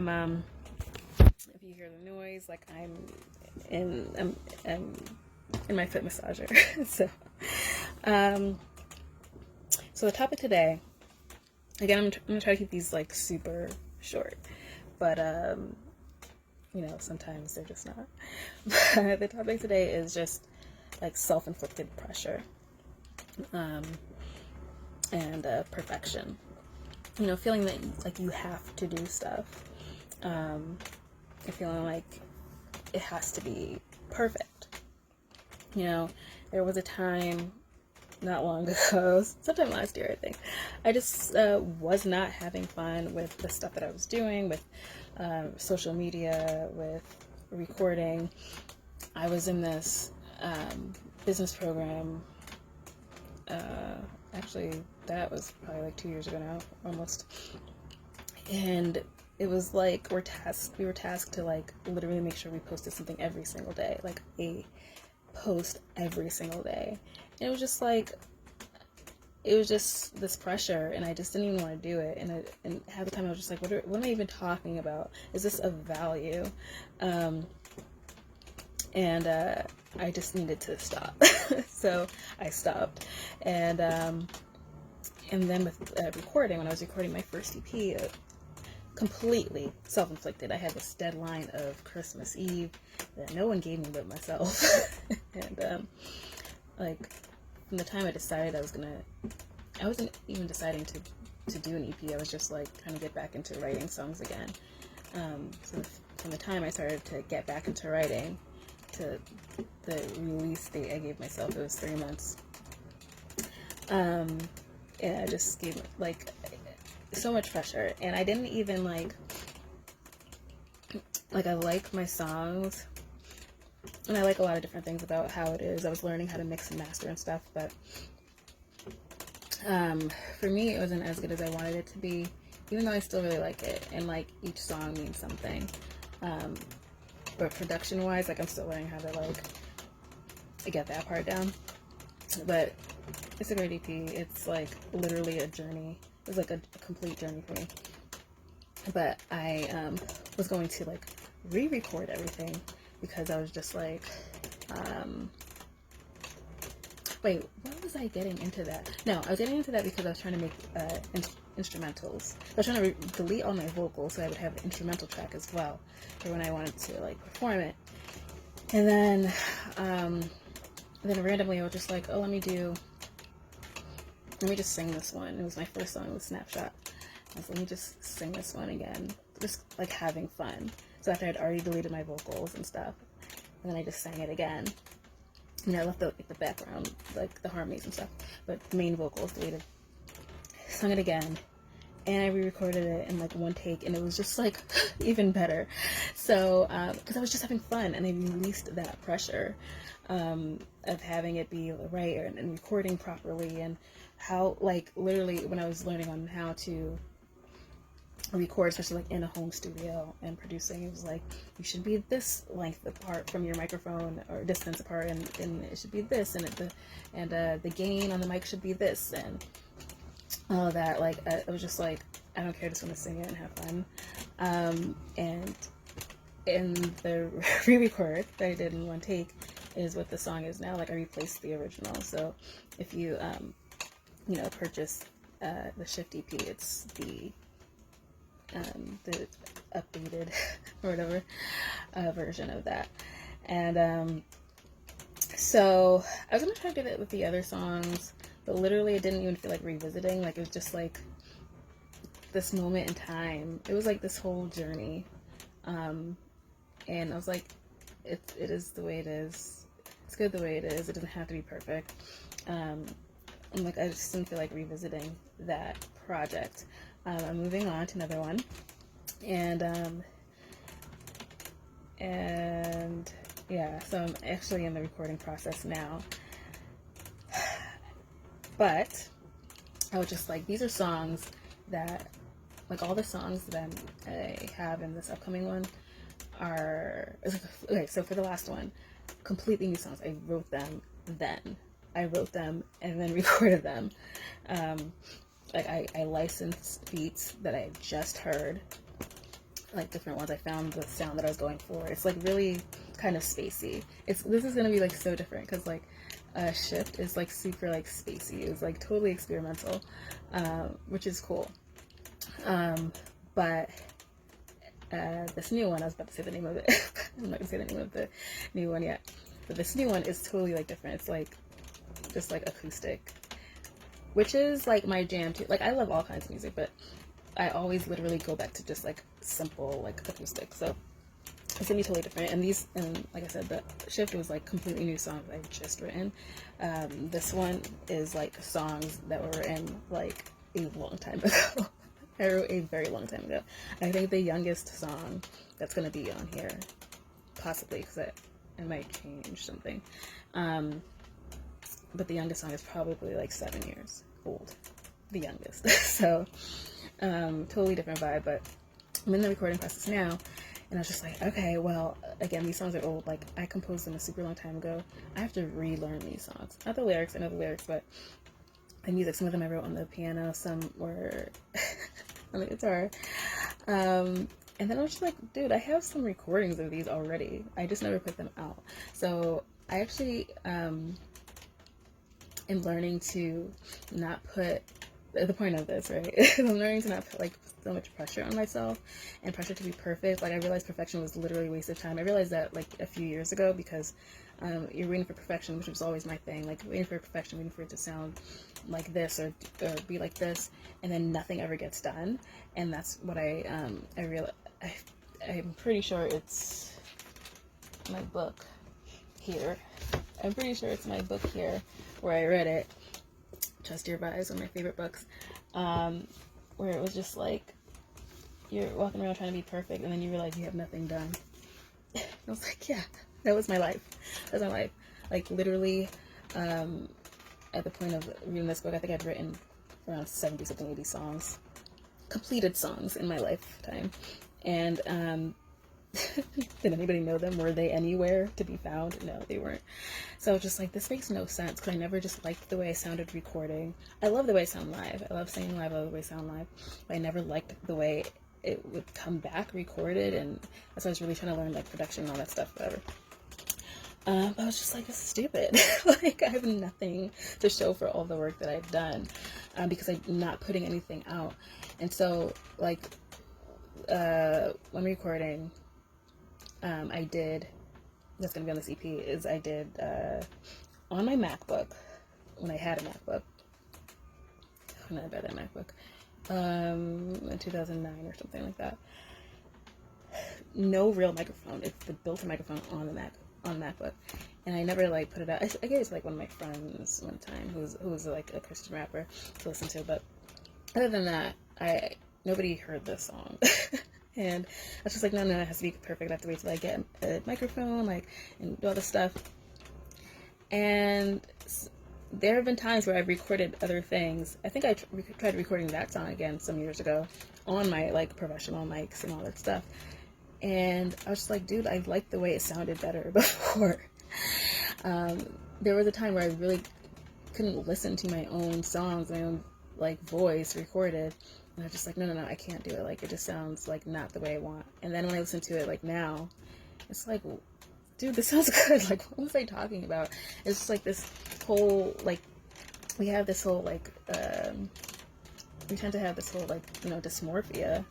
Um, if you hear the noise, like I'm in my foot massager. Um, so the topic today, again, I'm gonna try to keep these like super short, but sometimes they're just not. But the topic today is just like self-inflicted pressure, and perfection. Feeling that like you have to do stuff, and feeling like it has to be perfect. There was a time not long ago, sometime last year, I think, I just was not having fun with the stuff that I was doing, with social media, with recording. I was in this business program. Actually, that was probably like 2 years ago now, almost. And it was like we were tasked to like literally make sure we posted something every single day, like a post every single day. And it was just this pressure, and I just didn't even want to do it. And half the time I was just like, what am I even talking about? Is this of value? And I just needed to stop. So I stopped. And then with recording, when I was recording my first EP, completely self-inflicted. I had this deadline of Christmas Eve that no one gave me but myself. And like from the time I decided I wasn't even deciding to do an EP. I was just like trying to get back into writing songs again. So from the time I started to get back into writing to the release date I gave myself, it was 3 months. And I just gave like so much pressure, and I didn't even like I like my songs, and I like a lot of different things about how it is. I was learning how to mix and master and stuff, but for me, it wasn't as good as I wanted it to be, even though I still really like it, and like each song means something. But production wise, like I'm still learning how to like get that part down. But it's a great EP. It's like literally a journey. It was like a complete journey for me. But I was going to like re-record everything because I was just like, wait, what was I getting into that? No, I was getting into that because I was trying to make instrumentals. I was trying to delete all my vocals so I would have an instrumental track as well for when I wanted to like perform it. And then randomly I was just like, oh, let me just sing this one. It was my first song, it was Snapshot. I was like, let me just sing this one again, just like having fun. So after I'd already deleted my vocals and stuff, and then I just sang it again. And I left the background, like the harmonies and stuff, but the main vocals deleted. Sung it again, and I re-recorded it in like one take, and it was just like even better. So because I was just having fun, and I released that pressure of having it be right and recording properly, and how like literally when I was learning on how to record, especially like in a home studio and producing, it was like you should be this length apart from your microphone, or distance apart, and it should be this, and the gain on the mic should be this, and all of that. Like it was just like, I don't care, just want to sing it and have fun. And in the re-record that I did in one take is what the song is now. Like I replaced the original. So if you purchase the Shift EP, it's the updated or whatever version of that. And so I was gonna try to do it with the other songs, but literally it didn't even feel like revisiting. Like it was just like this moment in time. It was like this whole journey, and I was like, it is the way it is. It's good the way it is. It doesn't have to be perfect. And like I just didn't feel like revisiting that project. I'm moving on to another one, and yeah, so I'm actually in the recording process now. But I was just like, these are songs that, like all the songs that I have in this upcoming one are, okay, so for the last one, completely new songs. I wrote them and then recorded them. Like I licensed beats that I had just heard like different ones. I found the sound that I was going for. It's like really kind of spacey. This is gonna be like so different because like Shift is like super like spacey. It's like totally experimental, which is cool. But this new one, I was about to say the name of it. I'm not gonna say the name of the new one yet. But this new one is totally like different. It's like just like acoustic, which is like my jam too. Like I love all kinds of music, but I always literally go back to just like simple like acoustic. So it's gonna be totally different. And like I said, the Shift was like completely new songs I've just written. This one is like songs that were written like a long time ago. I wrote a very long time ago. I think the youngest song that's gonna be on here, possibly, because it might change something. But the youngest song is probably like 7 years old. The youngest. So totally different vibe. But I'm in the recording process now, and I was just like, okay, well, again, these songs are old. Like I composed them a super long time ago. I have to relearn these songs. Not the lyrics. I know the lyrics, but the music. Some of them I wrote on the piano. Some were on the guitar. And then I was just like, dude, I have some recordings of these already. I just never put them out. So I actually am learning to not put, the point of this, right? I'm learning to not put like so much pressure on myself and pressure to be perfect. Like I realized perfection was literally a waste of time. I realized that like a few years ago because you're waiting for perfection, which was always my thing. Like waiting for perfection, waiting for it to sound like this or be like this, and then nothing ever gets done. And that's what I realized. I'm pretty sure it's my book here. I'm pretty sure it's my book here where I read it. Trust Your Vibes, one of my favorite books. Where it was just like you're walking around trying to be perfect, and then you realize you have nothing done. I was like, yeah, that was my life. That's my life. Like literally, at the point of reading this book, I think I'd written around 70 something, 80 songs, completed songs in my lifetime. And did anybody know them? Were they anywhere to be found? No, they weren't. So I was just like, this makes no sense, because I never just liked the way I sounded recording. I love the way I sound live. I love singing live. I love the way I sound live. But I never liked the way it would come back recorded, and that's why I was really trying to learn like production and all that stuff, whatever. But I was just like, this is stupid. Like I have nothing to show for all the work that I've done, because I'm not putting anything out. And so like when recording, I did, that's going to be on this EP, is I did on my MacBook, when I had a MacBook, when I bought that MacBook, in 2009 or something like that. No real microphone. It's the built-in microphone on the MacBook. And I never like put it out. I gave it to like one of my friends one time who was like a Christian rapper to listen to, but other than that, nobody heard this song. And I was just like, no, it has to be perfect. I have to wait till I get a microphone, like, and do all this stuff. And there have been times where I've recorded other things. I think I tried recording that song again some years ago on my like professional mics and all that stuff. And I was just like, dude, I liked the way it sounded better before. There was a time where I really couldn't listen to my own songs, my own like voice recorded. And I was just like, no, I can't do it. Like, it just sounds like not the way I want. And then when I listen to it like now, it's like, dude, this sounds good. Like, what was I talking about? It's just like this whole, like, we have this whole, like, we tend to have this whole, like, you know, dysmorphia.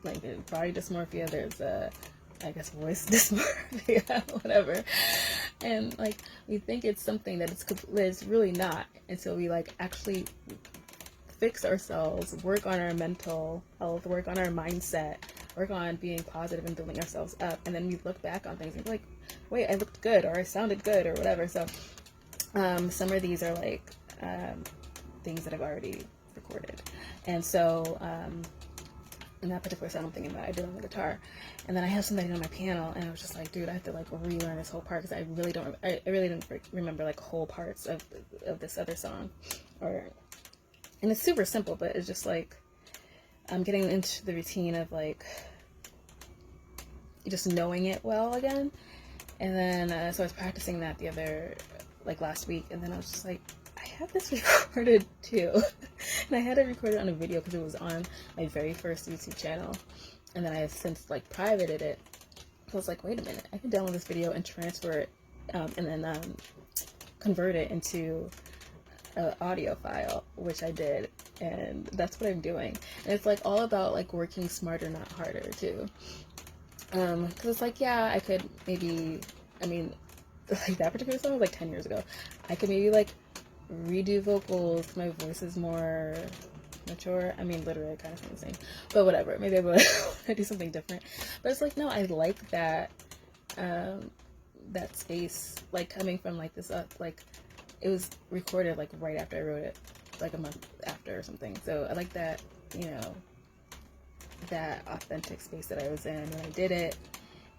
Like, body dysmorphia. There's, I guess, voice dysmorphia, whatever. And, like, we think it's something that it's really not until we, like, actually fix ourselves, work on our mental health, work on our mindset, work on being positive and building ourselves up, and then we look back on things and be like, wait, I looked good, or I sounded good, or whatever. So some of these are like things that I've already recorded. And so in that particular song I'm thinking about, I did on the guitar, and then I have somebody on my piano, and I was just like, dude, I have to like relearn this whole part, because I really didn't remember like whole parts of this other song. And it's super simple, but it's just like, I'm getting into the routine of like, just knowing it well again. And then, so I was practicing that like last week, and then I was just like, I I have this recorded too. And I had it recorded on a video because it was on my very first YouTube channel. And then I have since like privated it. I was like, wait a minute, I can download this video and transfer it and then convert it into an audio file, which I did. And that's what I'm doing. And it's like all about like working smarter, not harder too. Because it's like, yeah, I could maybe, I mean, like that particular song was like 10 years ago. I could maybe like redo vocals. My voice is more mature. I mean, literally, I kind of sound the same, but whatever. Maybe I would do something different. But it's like, no, I like that, that space, like coming from like this, like it was recorded like right after I wrote it, like a month after or something. So I like that, you know, that authentic space that I was in when I did it,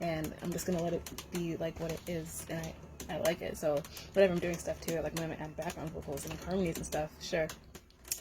and I'm just gonna let it be like what it is, and I like it. So whatever I'm doing stuff to it, like when I'm adding background vocals and harmonies and stuff, sure,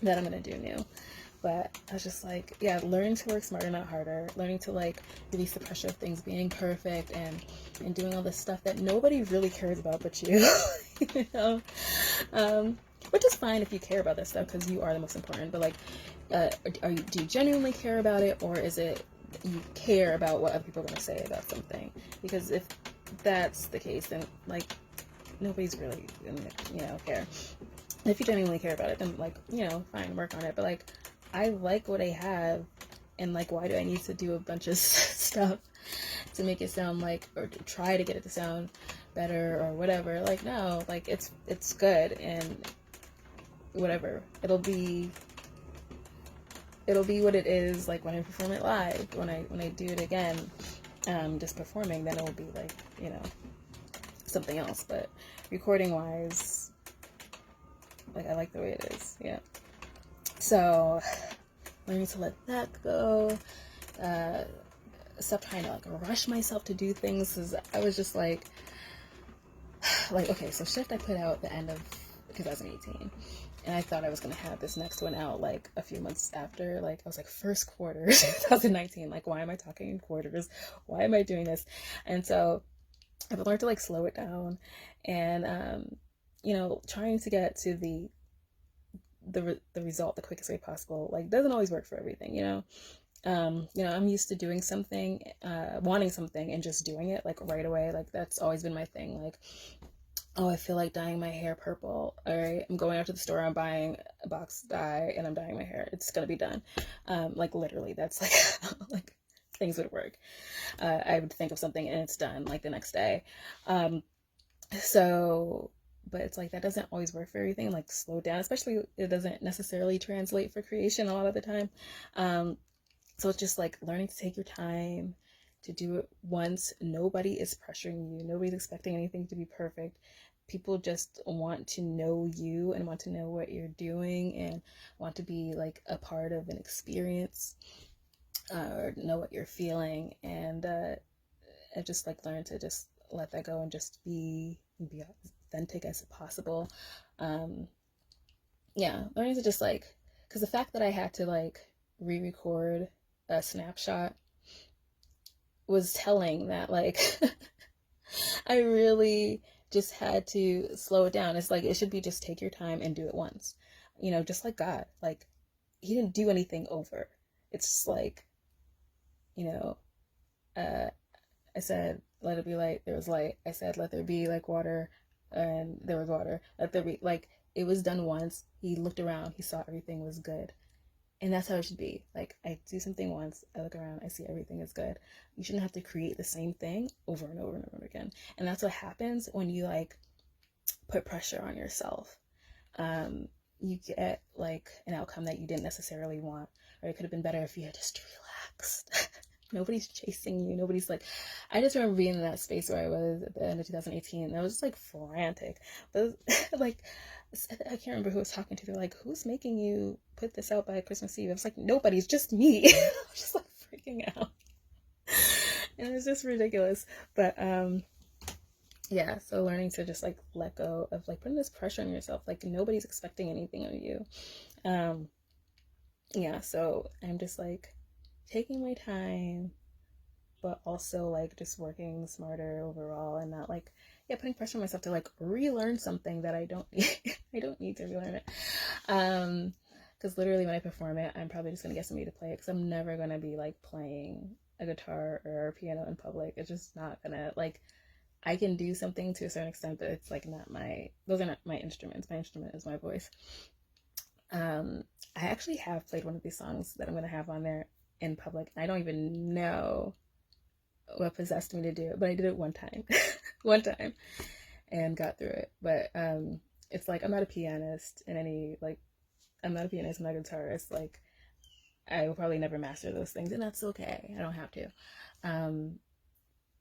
that I'm gonna do new. But I was just like, yeah, learning to work smarter, not harder. Learning to like release the pressure of things being perfect and doing all this stuff that nobody really cares about but you. You know, which is fine if you care about that stuff because you are the most important. But like, do you genuinely care about it, or is it you care about what other people are going to say about something? Because if that's the case, then like nobody's really gonna, you know, care. If you genuinely care about it, then like, you know, fine, work on it. But like, I like what I have, and like, why do I need to do a bunch of stuff to make it sound like, or to try to get it to sound better or whatever? Like, no, like it's good, and whatever, it'll be what it is. Like when I perform it live, when I do it again, just performing, then it will be like, you know, something else. But recording wise, like I like the way it is. Yeah. So learning to let that go, stop trying to like rush myself to do things, because I was just like okay, so Shift I put out at the end of 2018, and I thought I was gonna have this next one out like a few months after. Like I was like, first quarter 2019, like why am I talking in quarters, why am I doing this? And so I've learned to like slow it down, and you know, trying to get to the result the quickest way possible, like doesn't always work for everything, you know. You know, I'm used to doing something, wanting something and just doing it like right away. Like that's always been my thing. Like, oh, I feel like dyeing my hair purple. All right, I'm going out to the store, I'm buying a box dye, and I'm dyeing my hair. It's gonna be done. Like literally, that's like like things would work. I would think of something and it's done like the next day. So, but it's like that doesn't always work for everything. Like slow down, especially it doesn't necessarily translate for creation a lot of the time. So it's just like learning to take your time to do it once. Nobody is pressuring you. Nobody's expecting anything to be perfect. People just want to know you and want to know what you're doing and want to be like a part of an experience, or know what you're feeling. And I just like learn to just let that go and just be authentic as possible. Yeah, learning to just like, because the fact that I had to like re-record a snapshot was telling that like I really just had to slow it down. It's like it should be just take your time and do it once, you know, just like God. Like he didn't do anything over. It's just like, you know, I said let it be light, there was light. I said let there be like water, and there was water. Let there be, like, it was done once. He looked around, he saw everything was good. And that's how it should be. Like, I do something once, I look around, I see everything is good. You shouldn't have to create the same thing over and over and over again. And that's what happens when you like put pressure on yourself. You get like an outcome that you didn't necessarily want, or it could have been better if you had just relaxed. Nobody's chasing you. Nobody's like, I just remember being in that space where I was at the end of 2018, and I was just like frantic. But like, I can't remember who I was talking to. They're like, who's making you put this out by Christmas Eve? I was like, nobody's, just me. I was just like freaking out. And it's just ridiculous. But yeah, so learning to just like let go of like putting this pressure on yourself. Like nobody's expecting anything of you. Yeah, so I'm just like taking my time, but also like just working smarter overall, and not like, yeah, putting pressure on myself to like relearn something that I don't need. I don't need to relearn it. Because literally when I perform it, I'm probably just gonna get somebody to play it, because I'm never gonna be like playing a guitar or a piano in public. It's just not gonna, like, I can do something to a certain extent, but it's like not my, those are not my instruments. My instrument is my voice. I actually have played one of these songs that I'm gonna have on there in public. I don't even know what possessed me to do it, but I did it one time, one time, and got through it. But it's like, I'm not a pianist in any, like, I'm not a pianist, I'm not a guitarist. Like, I will probably never master those things, and that's okay. I don't have to. Um,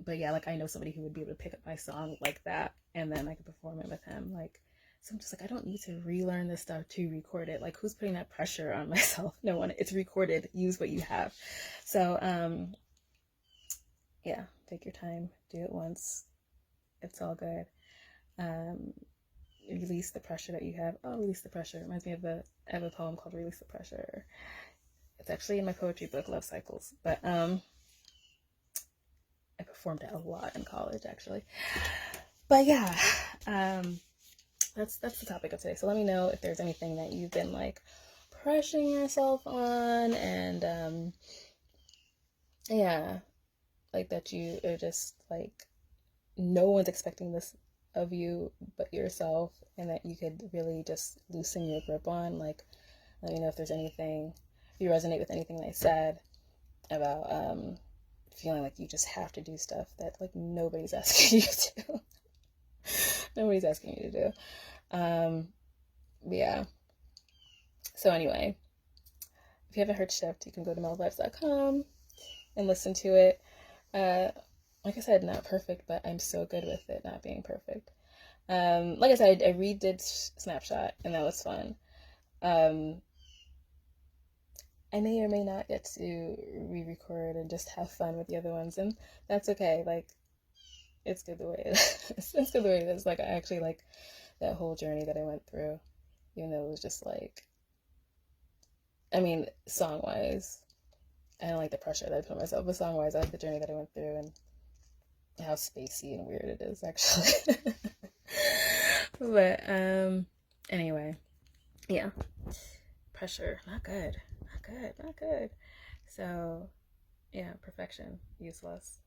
but yeah, like, I know somebody who would be able to pick up my song like that, and then I could perform it with him. Like, so I'm just like, I don't need to relearn this stuff to record it. Like, who's putting that pressure on myself? No one. It's recorded. Use what you have. So, yeah, take your time. Do it once. It's all good. Um, Release the pressure that you have. Oh, release the pressure. It reminds me of a poem called "Release the Pressure." It's actually in my poetry book, Love Cycles. But I performed it a lot in college, actually. But yeah, that's the topic of today. So let me know if there's anything that you've been like pressuring yourself on, and yeah, like that you are just like, no one's expecting this of you but yourself, and that you could really just loosen your grip on. Like, let me know if there's anything, if you resonate with anything that I said about feeling like you just have to do stuff that like nobody's asking you to. Nobody's asking you to do. Yeah. So anyway, if you haven't heard Shift, you can go to melvibes.com and listen to it. Like I said, not perfect, but I'm so good with it not being perfect. Like I said, I redid Snapshot, and that was fun. I may or may not get to re-record and just have fun with the other ones, and that's okay. Like, it's good the way it is. It's good the way it is. Like, I actually like that whole journey that I went through, even though it was just like, I mean, song-wise, I don't like the pressure that I put on myself, but song-wise, I like the journey that I went through, and how spacey and weird it is, actually. But anyway, yeah, pressure, not good, not good, not good. So yeah, perfection, useless.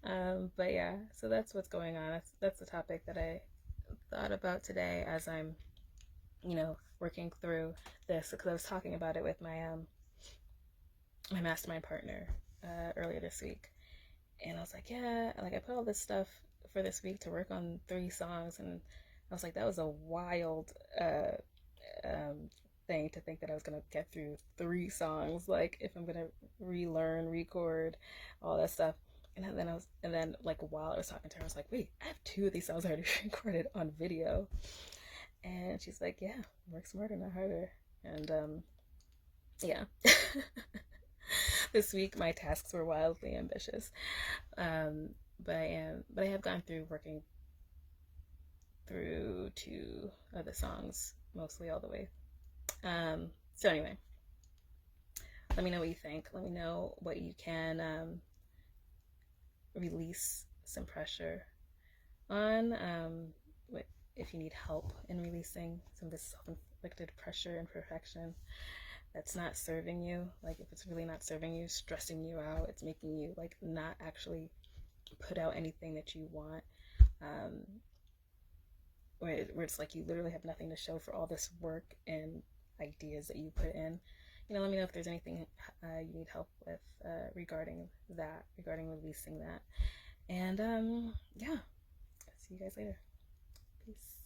But yeah, so that's what's going on. That's the topic that I thought about today as I'm, working through this, because I was talking about it with my mastermind partner earlier this week, and I was like, yeah, like, I put all this stuff for this week to work on 3 songs, and I was like, that was a wild thing to think that I was gonna get through 3 songs, like, if I'm gonna relearn, record, all that stuff. And then like, while I was talking to her, I was like, wait, I have 2 of these songs already recorded on video. And she's like, yeah, work smarter, not harder. And yeah. This week my tasks were wildly ambitious. But I have gone through working through 2 of the songs, mostly all the way. So anyway, let me know what you think. Let me know what you can release some pressure on. If you need help in releasing some of this self-inflicted pressure and perfection that's not serving you, like, if it's really not serving you, stressing you out, it's making you like not actually put out anything that you want, where it's like you literally have nothing to show for all this work and ideas that you put in. Let me know if there's anything you need help with regarding releasing that. And yeah, see you guys later. Peace.